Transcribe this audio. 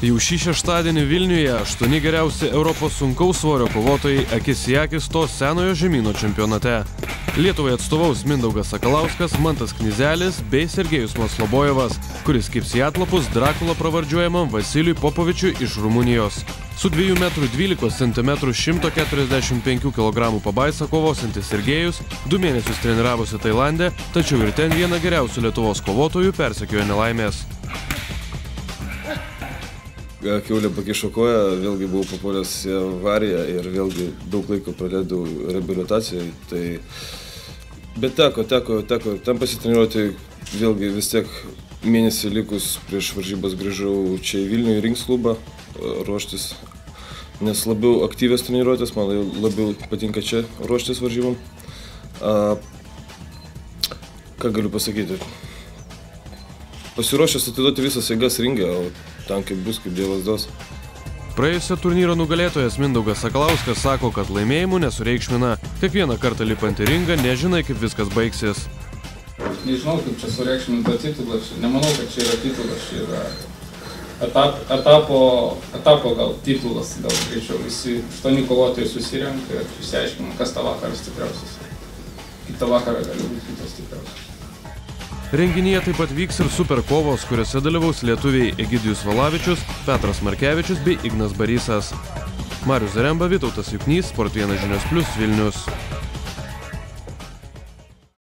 Jau šį šeštadienį Vilniuje 8 geriausi Europos sunkaus svorio kovotojai akis į akį stos senojo žemyno čempionate. Lietuvai atstovaus Mindaugas Sakalauskas, Mantas Knyzelis bei Sergejus Maslobojevas, kuris kibs į atlapus Drakula pravardžiuojamam Vasilijui Popovičiui iš Rumunijos. Su 2,12 cm 145 kg pabaisa kovosantis Sergejus 2 mėnesius treniravosi Tailande, tačiau ir ten vieną geriausių Lietuvos kovotojų persekiojo nelaimės. Kiaulė pakišo koją, vėlgi buvau papuolęs į avariją ir vėlgi daug laiko praleidau reabilitacijai. Bet teko ten pasitreniruoti, vėlgi vis tiek mėnesį likus prieš varžybas grįžau čia į Vilnių į Rings klubą ruoštis, nes labiau aktyvios treniruotės, man labiau patinka čia ruoštis varžybom. Ką galiu pasakyti? Pasiruošęs atiduoti visas jėgas ringe, o ten kaip bus, kaip Dievas duos. Praėjusio turnyro nugalėtojas Mindaugas Sakalauskas sako, kad laimėjimų nesureikšmina. Kiekvieną kartą lipant į ringą nežinai, kaip viskas baigsis. Nežinau, kaip čia sureikšminta titulas. Nemanau, kad čia yra titulas. Čia yra etapo gal titulas. Gal greičiau visi 8 kovotojai susirenka ir išsiaiškina, kas tą vakarą stipriausias. Kitą vakarą gali būti kitas stipriausias. Renginyje taip pat vyks ir superkovos, kuriuose dalyvaus lietuviai Egidijus Valavičius, Petras Markevičius bei Ignas Barysas. Marius Zaremba, Vytautas Juknys, Sport 1 Žinios Plius, Vilnius.